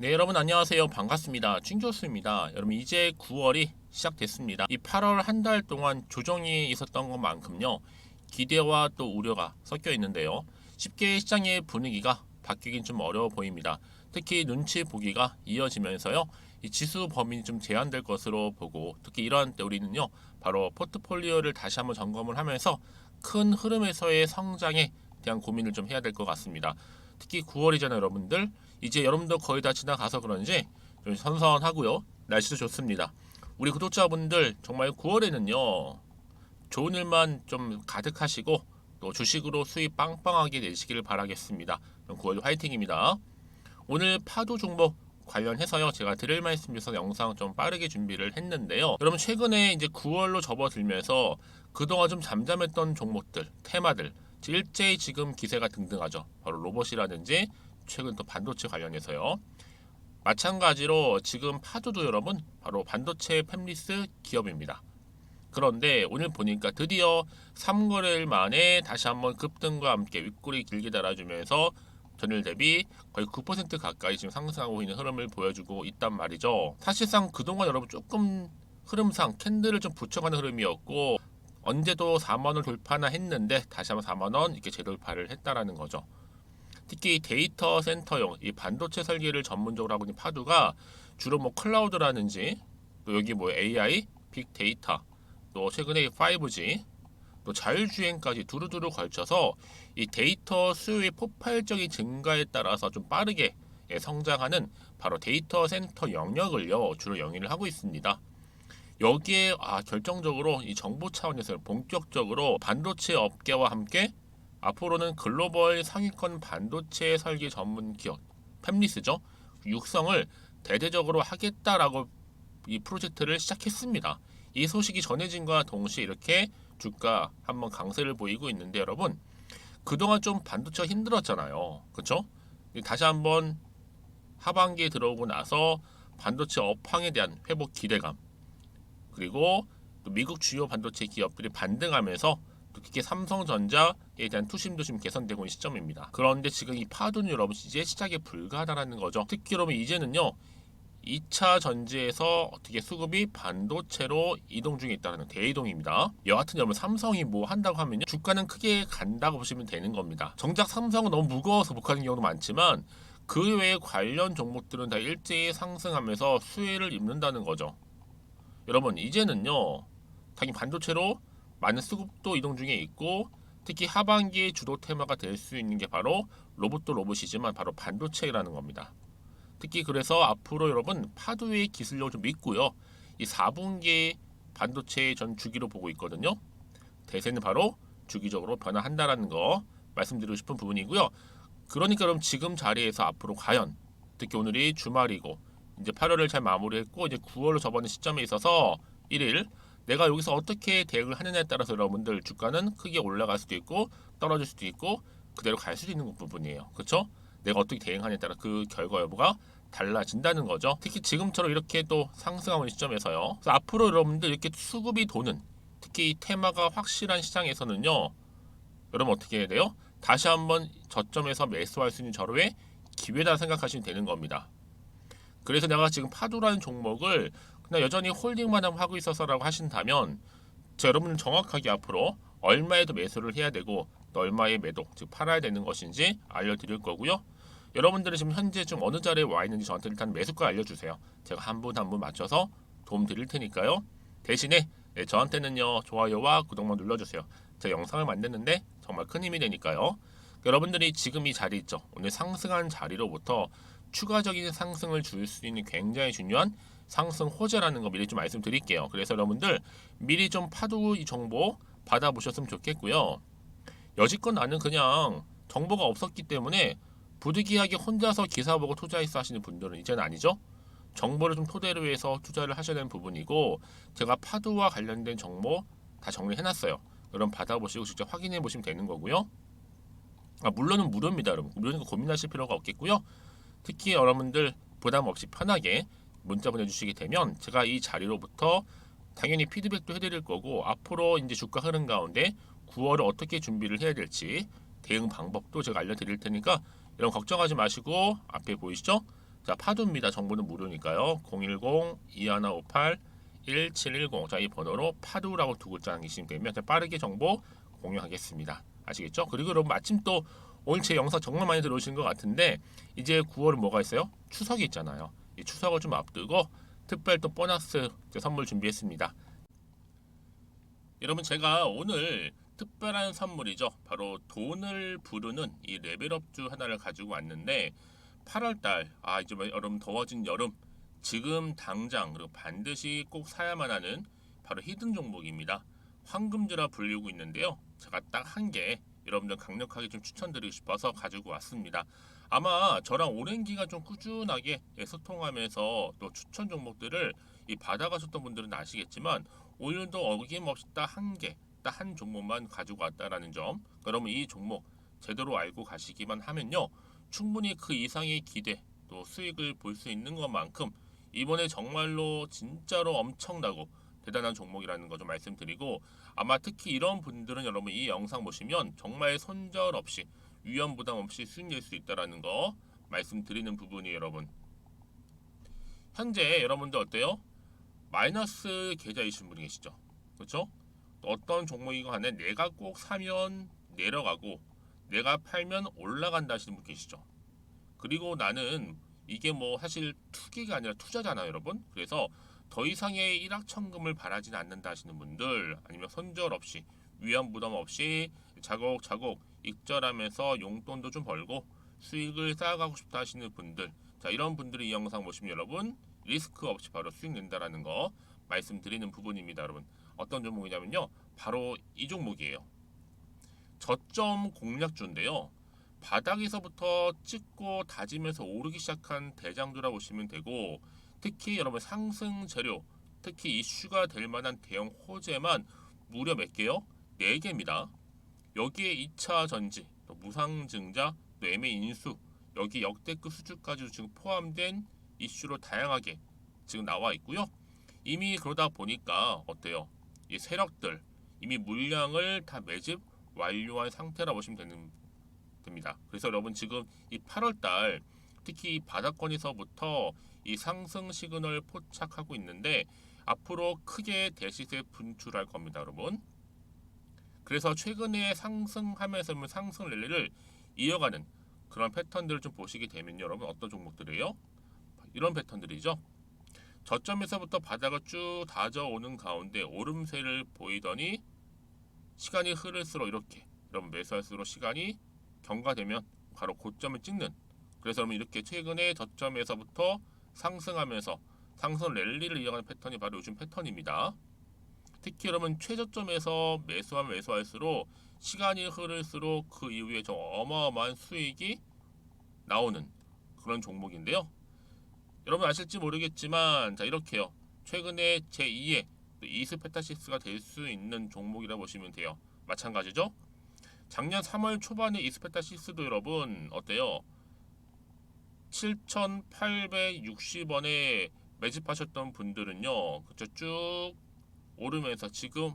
네, 여러분 안녕하세요. 반갑습니다. 춘교수입니다. 여러분 이제 9월이 시작됐습니다. 이 8월 한 달 동안 조정이 있었던 것만큼요. 기대와 또 우려가 섞여 있는데요. 쉽게 시장의 분위기가 바뀌긴 좀 어려워 보입니다. 특히 눈치 보기가 이어지면서요. 이 지수 범위는 좀 제한될 것으로 보고 특히 이러한 때 우리는요. 바로 포트폴리오를 다시 한번 점검을 하면서 큰 흐름에서의 성장에 대한 고민을 좀 해야 될 것 같습니다. 특히 9월이잖아요, 여러분들. 이제 여름도 거의 다 지나가서 그런지 좀 선선하고요. 날씨도 좋습니다. 우리 구독자분들 정말 9월에는요. 좋은 일만 좀 가득하시고 또 주식으로 수익 빵빵하게 내시기를 바라겠습니다. 9월 화이팅입니다. 오늘 파도 종목 관련해서요. 제가 드릴 말씀 주셔서 영상 좀 빠르게 준비를 했는데요. 여러분 최근에 이제 9월로 접어들면서 그동안 좀 잠잠했던 종목들, 테마들 일제히 지금 기세가 등등하죠. 바로 로봇이라든지 최근 또 반도체 관련해서요. 마찬가지로 지금 파도도 여러분 바로 반도체 팹리스 기업입니다. 그런데 오늘 보니까 드디어 3거래일 만에 다시 한번 급등과 함께 윗골이 길게 달아주면서 전일 대비 거의 9% 가까이 지금 상승하고 있는 흐름을 보여주고 있단 말이죠. 사실상 그동안 여러분 조금 흐름상 캔들을 좀 붙여가는 흐름이었고 언제도 4만원 돌파나 했는데 다시 한번 4만원 이렇게 재돌파를 했다라는 거죠. 특히 데이터 센터용 이 반도체 설계를 전문적으로 하고 있는 파두가 주로 뭐 클라우드라든지 또 여기 뭐 AI, 빅데이터 또 최근에 5G 또 자율주행까지 두루두루 걸쳐서 이 데이터 수요의 폭발적인 증가에 따라서 좀 빠르게 성장하는 바로 데이터 센터 영역을요 주로 영위를 하고 있습니다. 여기에 결정적으로 이 정부 차원에서 본격적으로 반도체 업계와 함께 앞으로는 글로벌 상위권 반도체 설계 전문 기업 팹리스죠 육성을 대대적으로 하겠다라고 이 프로젝트를 시작했습니다. 이 소식이 전해진과 동시에 이렇게 주가 한번 강세를 보이고 있는데 여러분 그동안 좀 반도체가 힘들었잖아요. 그렇죠? 다시 한번 하반기에 들어오고 나서 반도체 업황에 대한 회복 기대감 그리고 또 미국 주요 반도체 기업들이 반등하면서 또 특히 삼성전자에 대한 투심도 지금 개선되고 있는 시점입니다. 그런데 지금 이 파도는 여러분 이제 시작에 불과하다는 거죠. 특히 여러분 이제는요 2차 전지에서 어떻게 수급이 반도체로 이동 중에 있다는 대이동입니다. 여하튼 여러분 삼성이 뭐 한다고 하면요 주가는 크게 간다고 보시면 되는 겁니다. 정작 삼성은 너무 무거워서 못 가는 경우도 많지만 그 외에 관련 종목들은 다 일제히 상승하면서 수혜를 입는다는 거죠. 여러분 이제는요 당연히 반도체로 많은 수급도 이동 중에 있고 특히 하반기의 주도 테마가 될 수 있는 게 바로 로봇도 로봇이지만 바로 반도체라는 겁니다. 특히 그래서 앞으로 여러분 파도의 기술력을 좀 믿고요. 이 4분기 반도체의 전 주기로 보고 있거든요. 대세는 바로 주기적으로 변화한다라는 거 말씀드리고 싶은 부분이고요. 그러니까 그럼 지금 자리에서 앞으로 과연 특히 오늘이 주말이고 이제 8월을 잘 마무리했고 이제 9월로 접어든 시점에 있어서 1일 내가 여기서 어떻게 대응을 하느냐에 따라서 여러분들 주가는 크게 올라갈 수도 있고 떨어질 수도 있고 그대로 갈 수도 있는 부분이에요. 그렇죠? 내가 어떻게 대응하느냐에 따라 그 결과 여부가 달라진다는 거죠. 특히 지금처럼 이렇게 또 상승하는 시점에서요. 그래서 앞으로 여러분들 이렇게 수급이 도는 특히 이 테마가 확실한 시장에서는요. 여러분 어떻게 해야 돼요? 다시 한번 저점에서 매수할 수 있는 절호의 기회다 생각하시면 되는 겁니다. 그래서 내가 지금 파도라는 종목을 그냥 여전히 홀딩만 하고 있어서라고 하신다면 여러분은 정확하게 앞으로 얼마에 더 매수를 해야 되고 또 얼마에 매도 즉 팔아야 되는 것인지 알려드릴 거고요. 여러분들은 지금 현재 좀 어느 자리에 와 있는지 저한테 일단 매수가 알려주세요. 제가 한 분 한 분 맞춰서 도움 드릴 테니까요. 대신에 저한테는요 좋아요와 구독만 눌러주세요. 제가 영상을 만드는데 정말 큰 힘이 되니까요. 여러분들이 지금 이 자리 있죠. 오늘 상승한 자리로부터 추가적인 상승을 줄 수 있는 굉장히 중요한 상승 호재라는 거 미리 좀 말씀드릴게요. 그래서 여러분들 미리 좀 파도 이 정보 받아보셨으면 좋겠고요. 여지껏 나는 그냥 정보가 없었기 때문에 부득이하게 혼자서 기사 보고 투자했어 하시는 분들은 이제는 아니죠. 정보를 좀 토대로 해서 투자를 하셔야 되는 부분이고 제가 파도와 관련된 정보 다 정리해놨어요. 여러분 받아보시고 직접 확인해 보시면 되는 거고요. 물론은 무료입니다, 여러분. 무료니까 고민하실 필요가 없겠고요. 특히 여러분들 부담 없이 편하게 문자 보내주시게 되면 제가 이 자리로부터 당연히 피드백도 해드릴 거고 앞으로 이제 주가 흐름 가운데 9월을 어떻게 준비를 해야 될지 대응 방법도 제가 알려드릴 테니까 여러분 걱정하지 마시고 앞에 보이시죠? 자, 파두입니다. 정보는 무료니까요. 010-2158-1710. 자, 이 번호로 파두라고 두 글자 남기시면 되면 빠르게 정보 공유하겠습니다. 아시겠죠? 그리고 여러분 마침 또 오늘 제 영상 정말 많이 들어오신 것 같은데 이제 9월은 뭐가 있어요? 추석이 있잖아요. 이 추석을 좀 앞두고 특별 또 보너스 선물 준비했습니다. 여러분 제가 오늘 특별한 선물이죠. 바로 돈을 부르는 이 레벨업주 하나를 가지고 왔는데 8월달 이제 여름 더워진 여름 지금 당장 그리고 반드시 꼭 사야만 하는 바로 히든 종목입니다. 황금주라 불리고 있는데요. 제가 딱 한 개 여러분들 강력하게 좀 추천드리고 싶어서 가지고 왔습니다. 아마 저랑 오랜 기간 좀 꾸준하게 소통하면서 또 추천 종목들을 받아가셨던 분들은 아시겠지만 오늘도 어김없이 딱 한 개, 딱 한 종목만 가지고 왔다라는 점. 그러면 이 종목 제대로 알고 가시기만 하면요. 충분히 그 이상의 기대 또 수익을 볼 수 있는 것만큼 이번에 정말로 진짜로 엄청나고 대단한 종목이라는 거 좀 말씀드리고 아마 특히 이런 분들은 여러분 이 영상 보시면 정말 손절 없이 위험 부담 없이 수익 낼 수 있다라는 거 말씀드리는 부분이에요, 여러분. 현재 여러분들 어때요? 마이너스 계좌이신 분이 계시죠? 그렇죠? 어떤 종목이건 간에 내가 꼭 사면 내려가고 내가 팔면 올라간다 하시는 분 계시죠? 그리고 나는 이게 뭐 사실 투기가 아니라 투자잖아요, 여러분. 그래서 더 이상의 일확천금을 바라진 않는다 하시는 분들, 아니면 손절 없이 위험 부담 없이 자곡자곡 익절하면서 용돈도 좀 벌고 수익을 쌓아가고 싶다 하시는 분들, 자 이런 분들이 이 영상 보시면 여러분 리스크 없이 바로 수익 낸다라는 거 말씀드리는 부분입니다, 여러분. 어떤 종목이냐면요, 바로 이 종목이에요. 저점 공략주인데요. 바닥에서부터 찍고 다지면서 오르기 시작한 대장주라 보시면 되고, 특히 여러분 상승 재료, 특히 이슈가 될 만한 대형 호재만 무려 몇 개요? 4개입니다. 여기에 2차 전지, 또 무상증자, 또 매매 인수, 여기 역대급 수주까지 지금 포함된 이슈로 다양하게 지금 나와 있고요. 이미 그러다 보니까 어때요? 이 세력들 이미 물량을 다 매집 완료한 상태라 보시면 됩니다. 그래서 여러분 지금 이 8월달 특히 이 바닥권에서부터 이 상승 시그널 포착하고 있는데 앞으로 크게 대시세 분출할 겁니다, 여러분. 그래서 최근에 상승하면서 상승 랠리를 이어가는 그런 패턴들을 좀 보시게 되면 여러분 어떤 종목들이에요? 이런 패턴들이죠. 저점에서부터 바닥을 쭉 다져오는 가운데 오름세를 보이더니 시간이 흐를수록 이렇게 여러분 매수할수록 시간이 경과되면 바로 고점을 찍는, 그래서 여러분 이렇게 최근에 저점에서부터 상승하면서 상승 랠리를 이어가는 패턴이 바로 요즘 패턴입니다. 특히 여러분 최저점에서 매수하면 매수할수록 시간이 흐를수록 그 이후에 좀 어마어마한 수익이 나오는 그런 종목인데요. 여러분 아실지 모르겠지만 자 이렇게요. 최근에 제2의 이스페타시스가 될 수 있는 종목이라 보시면 돼요. 마찬가지죠. 작년 3월 초반에 이스페타시스도 여러분 어때요? 7,860원에 매집하셨던 분들은요. 그쵸 쭉 오르면서 지금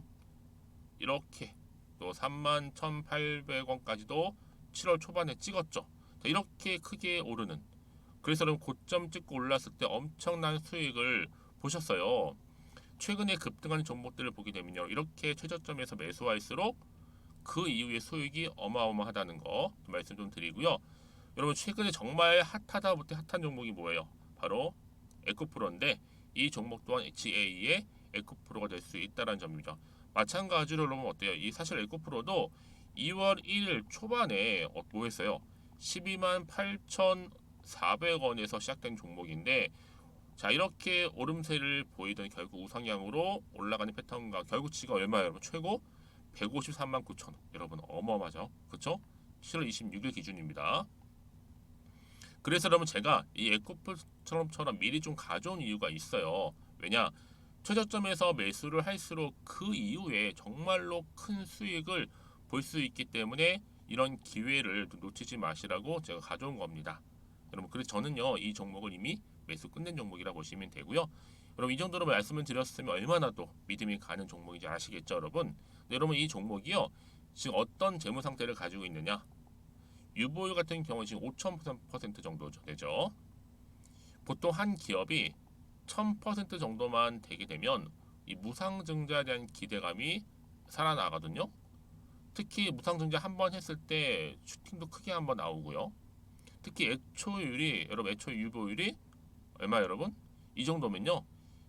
이렇게 또 31,800원까지도 7월 초반에 찍었죠. 자, 이렇게 크게 오르는, 그래서 여러분 고점 찍고 올랐을 때 엄청난 수익을 보셨어요. 최근에 급등하는 종목들을 보게 되면요, 이렇게 최저점에서 매수할수록 그 이후에 수익이 어마어마하다는 거 말씀 좀 드리고요. 여러분 최근에 정말 핫하다 못해 핫한 종목이 뭐예요? 바로 에코프로인데 이 종목 또한 HA의 에코프로가 될 수 있다는 점입니다. 마찬가지로 여러분 어때요? 이 사실 에코프로도 2월 1일 초반에 뭐 했어요? 12만 8,400원에서 시작된 종목인데 자 이렇게 오름세를 보이던 결국 우상향으로 올라가는 패턴과 결국 지금 얼마예요, 여러분? 최고 153만 9천 원. 여러분 어마어마하죠, 그렇죠? 7월 26일 기준입니다. 그래서 여러분 제가 이 에코프처럼 미리 좀 가져온 이유가 있어요. 왜냐? 최저점에서 매수를 할수록 그 이후에 정말로 큰 수익을 볼 수 있기 때문에 이런 기회를 놓치지 마시라고 제가 가져온 겁니다. 여러분 그래서 저는요 이 종목을 이미 매수 끝낸 종목이라 보시면 되고요. 여러분 이 정도로 말씀을 드렸으면 얼마나 또 믿음이 가는 종목인지 아시겠죠, 여러분? 여러분 이 종목이요 지금 어떤 재무 상태를 가지고 있느냐? 유보율 같은 경우 지금 5,000% 정도 되죠. 보통 한 기업이 1000% 정도만 되게 되면 이 무상증자에 대한 기대감이 살아나거든요. 특히 무상증자 한 번 했을 때 슈팅도 크게 한번 나오고요. 특히 애초율이 여러분 애초 유보율이 얼마 여러분? 이 정도면요.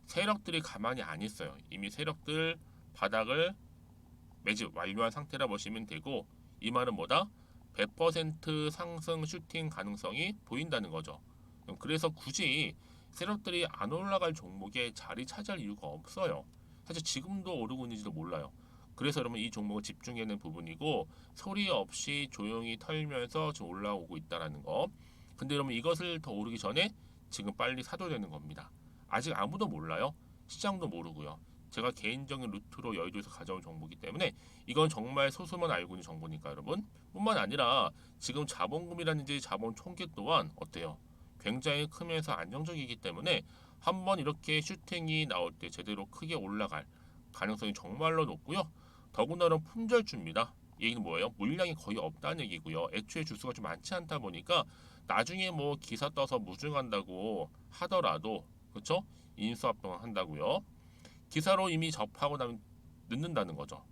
세력들이 가만히 안 있어요. 이미 세력들 바닥을 매집 완료한 상태라 보시면 되고 이 말은 뭐다? 100% 상승 슈팅 가능성이 보인다는 거죠. 그래서 굳이 세력들이 안 올라갈 종목에 자리 차지할 이유가 없어요. 사실 지금도 오르고 있는지도 몰라요. 그래서 여러분 이 종목을 집중해야 하는 부분이고 소리 없이 조용히 털면서 지금 올라오고 있다라는 거. 근데 여러분 이것을 더 오르기 전에 지금 빨리 사도 되는 겁니다. 아직 아무도 몰라요. 시장도 모르고요. 제가 개인적인 루트로 여의도에서 가져온 정보이기 때문에 이건 정말 소수만 알고 있는 정보니까 여러분. 뿐만 아니라 지금 자본금이라든지 자본 총계 또한 어때요? 굉장히 크면서 안정적이기 때문에 한번 이렇게 슈팅이 나올 때 제대로 크게 올라갈 가능성이 정말로 높고요. 더군다나 품절주입니다. 얘기는 뭐예요? 물량이 거의 없다는 얘기고요. 애초에 주수가 좀 많지 않다 보니까 나중에 뭐 기사 떠서 무증한다고 하더라도 그렇죠? 인수합병 한다고요. 기사로 이미 접하고 나면 늦는다는 거죠.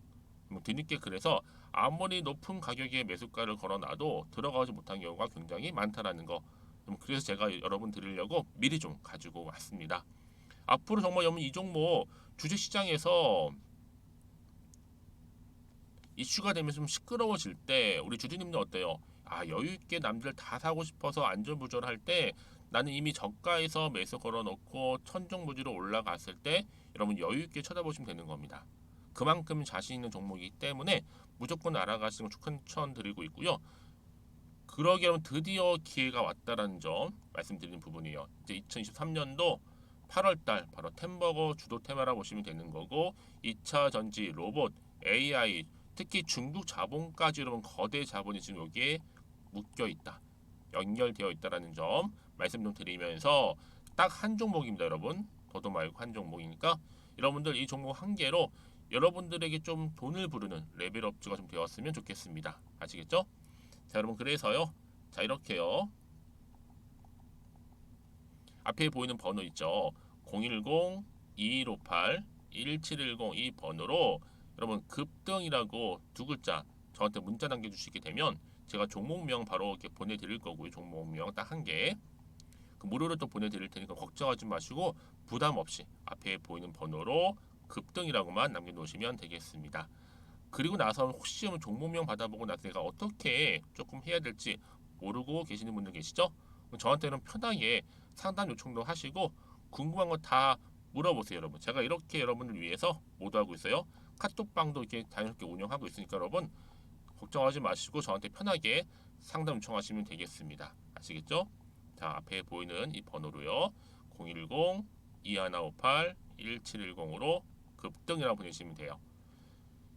뒤늦게 그래서 아무리 높은 가격에 매수가를 걸어놔도 들어가지 못한 경우가 굉장히 많다라는 거. 그래서 제가 여러분 드리려고 미리 좀 가지고 왔습니다. 앞으로 정말 여러분 이 종목 주식시장에서 이슈가 되면서 좀 시끄러워질 때 우리 주주님들 어때요? 아 여유 있게 남들 다 사고 싶어서 안전부절할 때 나는 이미 저가에서 매수 걸어놓고 천정부지로 올라갔을 때 여러분 여유 있게 쳐다보시면 되는 겁니다. 그만큼 자신 있는 종목이기 때문에 무조건 알아가시는 걸 추천드리고 있고요. 그러기 여러분 드디어 기회가 왔다라는 점 말씀드리는 부분이에요. 이제 2023년도 8월달 바로 템버거 주도 테마라 보시면 되는 거고 2차 전지, 로봇, AI 특히 중국 자본까지 여러분 거대 자본이 지금 여기에 묶여 있다. 연결되어 있다라는 점 말씀 좀 드리면서 딱 한 종목입니다, 여러분. 더도 말고 한 종목이니까 여러분들 이 종목 한 개로 여러분들에게 좀 돈을 부르는 레벨업주가 좀 되었으면 좋겠습니다. 아시겠죠? 자, 여러분 그래서요. 자, 이렇게요. 앞에 보이는 번호 있죠. 010-2158-1710 이 번호로 여러분 급등이라고 두 글자 저한테 문자 남겨주시게 되면 제가 종목명 바로 이렇게 보내드릴 거고요. 종목명 딱 한 개. 그 무료로 또 보내드릴 테니까 걱정하지 마시고 부담 없이 앞에 보이는 번호로 급등이라고만 남겨놓으시면 되겠습니다. 그리고 나서 혹시 종목명 받아보고 나서 내가 어떻게 조금 해야 될지 모르고 계시는 분들 계시죠? 저한테는 편하게 상담 요청도 하시고 궁금한 거 다 물어보세요, 여러분. 제가 이렇게 여러분을 위해서 모두하고 있어요. 카톡방도 이렇게 자연스럽게 운영하고 있으니까 여러분 걱정하지 마시고 저한테 편하게 상담 요청하시면 되겠습니다. 아시겠죠? 자, 앞에 보이는 이 번호로요. 010-2158-1710으로 급등이라고 보내시면 돼요.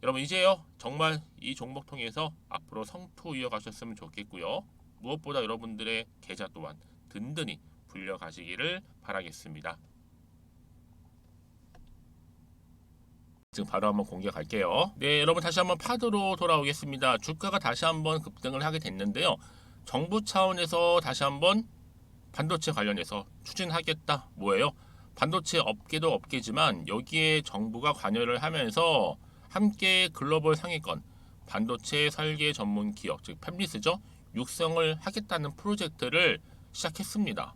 여러분 이제요 정말 이 종목 통해서 앞으로 성투 이어가셨으면 좋겠고요. 무엇보다 여러분들의 계좌 또한 든든히 불려가시기를 바라겠습니다. 지금 바로 한번 공개 갈게요. 네, 여러분 다시 한번 파도로 돌아오겠습니다. 주가가 다시 한번 급등을 하게 됐는데요. 정부 차원에서 다시 한번 반도체 관련해서 추진하겠다. 뭐예요? 반도체 업계도 업계지만 여기에 정부가 관여를 하면서 함께 글로벌 상위권 반도체 설계 전문 기업 즉 팹리스죠. 육성을 하겠다는 프로젝트를 시작했습니다.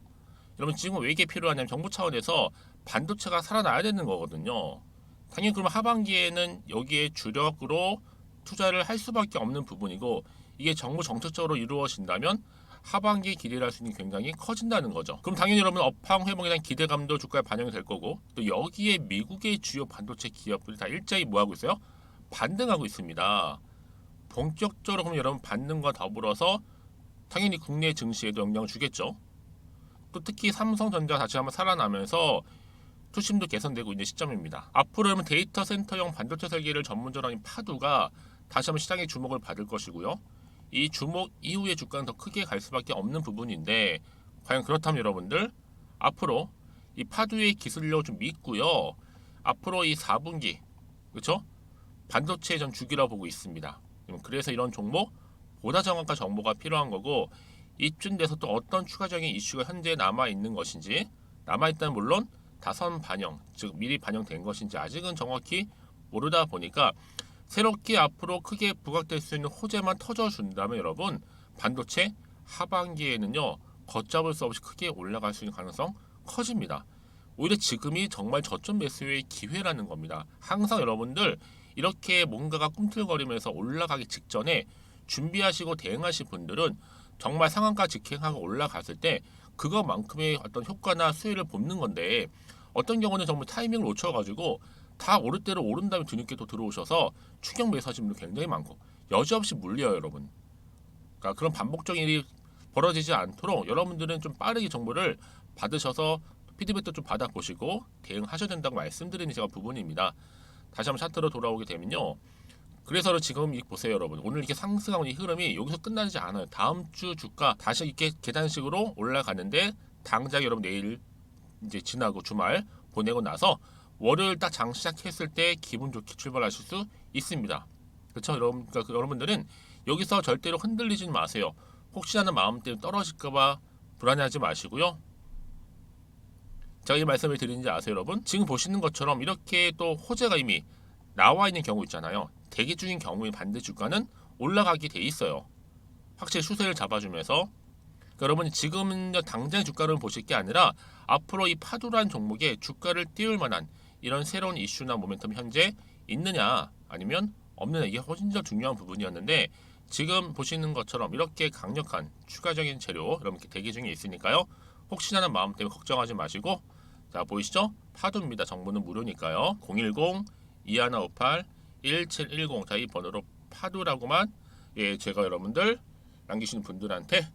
여러분 지금 왜 이게 필요하냐면 정부 차원에서 반도체가 살아나야 되는 거거든요. 당연히 그러면 하반기에는 여기에 주력으로 투자를 할 수밖에 없는 부분이고 이게 정부 정책적으로 이루어진다면 하반기 기대를 할 수 있는 굉장히 커진다는 거죠. 그럼 당연히 여러분 업황 회복에 대한 기대감도 주가에 반영이 될 거고 또 여기에 미국의 주요 반도체 기업들이 다 일자리 뭐하고 있어요? 반등하고 있습니다. 본격적으로 그럼 여러분 반등과 더불어서 당연히 국내 증시에도 영향을 주겠죠. 또 특히 삼성전자 다시 한번 살아나면서 투심도 개선되고 있는 시점입니다. 앞으로 여러분 데이터 센터용 반도체 설계를 전문적으로 하는 파두가 다시 한번 시장의 주목을 받을 것이고요. 이 주목 이후에 주가는 더 크게 갈 수밖에 없는 부분인데 과연 그렇다면 여러분들 앞으로 이 파두의 기술력을 좀 믿고요. 앞으로 이 4분기 그렇죠? 반도체 전 주기라고 보고 있습니다. 그래서 이런 종목 보다 정확한 정보가 필요한 거고 이쯤 돼서 또 어떤 추가적인 이슈가 현재 남아 있는 것인지, 남아 있다는 물론 다선 반영, 즉 미리 반영된 것인지 아직은 정확히 모르다 보니까 새롭게 앞으로 크게 부각될 수 있는 호재만 터져준다면 여러분, 반도체 하반기에는요 걷잡을 수 없이 크게 올라갈 수 있는 가능성 커집니다. 오히려 지금이 정말 저점 매수의 기회라는 겁니다. 항상 여러분들 이렇게 뭔가가 꿈틀거리면서 올라가기 직전에 준비하시고 대응하실 분들은 정말 상한가 직행하고 올라갔을 때 그것만큼의 어떤 효과나 수혜를 보는 건데, 어떤 경우는 정말 타이밍을 놓쳐가지고 다 오를 대로 오른 다음에 뒤늦게 또 들어오셔서 추격 매수하시는 분들 굉장히 많고 여지없이 물려요 여러분. 그러니까 그런 반복적인 일이 벌어지지 않도록 여러분들은 좀 빠르게 정보를 받으셔서 피드백도 좀 받아보시고 대응하셔야 된다고 말씀드리는 제가 부분입니다. 다시 한번 차트로 돌아오게 되면요, 그래서 지금 보세요 여러분, 오늘 이렇게 상승하는 이 흐름이 여기서 끝나지 않아요. 다음 주 주가 다시 이렇게 계단식으로 올라가는데, 당장 여러분 내일 이제 지나고 주말 보내고 나서 월요일 딱 장 시작했을 때 기분 좋게 출발하실 수 있습니다. 그렇죠 여러분? 그러니까 여러분들은 여기서 절대로 흔들리지 마세요. 혹시나 마음 때문에 떨어질까봐 불안해하지 마시고요. 제가 이 말씀을 드리는지 아세요 여러분? 지금 보시는 것처럼 이렇게 또 호재가 이미 나와 있는 경우 있잖아요. 대기 중인 경우에 반대 주가는 올라가게 돼 있어요. 확실히 추세를 잡아주면서. 그러니까 여러분이 지금 당장 주가를 보실 게 아니라 앞으로 이 파도란 종목에 주가를 띄울 만한 이런 새로운 이슈나 모멘텀이 현재 있느냐 아니면 없느냐, 이게 훨씬 더 중요한 부분이었는데, 지금 보시는 것처럼 이렇게 강력한 추가적인 재료 여러분께 대기 중에 있으니까요. 혹시나 하는 마음 때문에 걱정하지 마시고, 자 보이시죠? 파도입니다. 정보는 무료니까요. 010-2158-1710, 자 이 번호로 파도라고만 제가 여러분들 남기시는 분들한테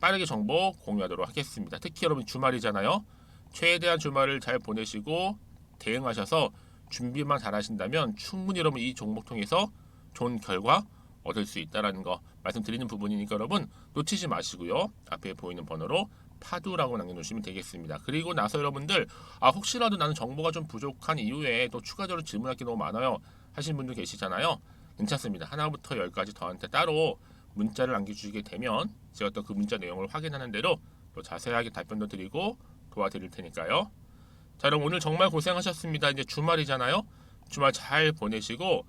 빠르게 정보 공유하도록 하겠습니다. 특히 여러분 주말이잖아요. 최대한 주말을 잘 보내시고 대응하셔서 준비만 잘 하신다면 충분히 여러분 이 종목 통해서 좋은 결과 얻을 수 있다는 거 말씀드리는 부분이니까 여러분 놓치지 마시고요. 앞에 보이는 번호로 파두라고 남겨주시면 되겠습니다. 그리고 나서 여러분들 혹시라도 나는 정보가 좀 부족한 이후에 또 추가적으로 질문할 게 너무 많아요 하신 분들 계시잖아요. 괜찮습니다. 하나부터 10까지 저한테 따로 문자를 남겨주시게 되면 제가 또 그 문자 내용을 확인하는 대로 또 자세하게 답변도 드리고 도와드릴 테니까요. 자 여러분 오늘 정말 고생하셨습니다. 이제 주말이잖아요. 주말 잘 보내시고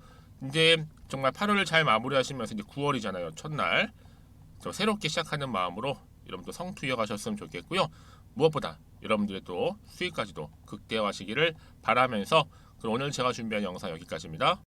이제 정말 8월을 잘 마무리하시면서 이제 9월이잖아요. 첫날 또 새롭게 시작하는 마음으로 여러분도 성투 이어가셨으면 좋겠고요. 무엇보다 여러분들의 또 수익까지도 극대화하시기를 바라면서, 그럼 오늘 제가 준비한 영상 여기까지입니다.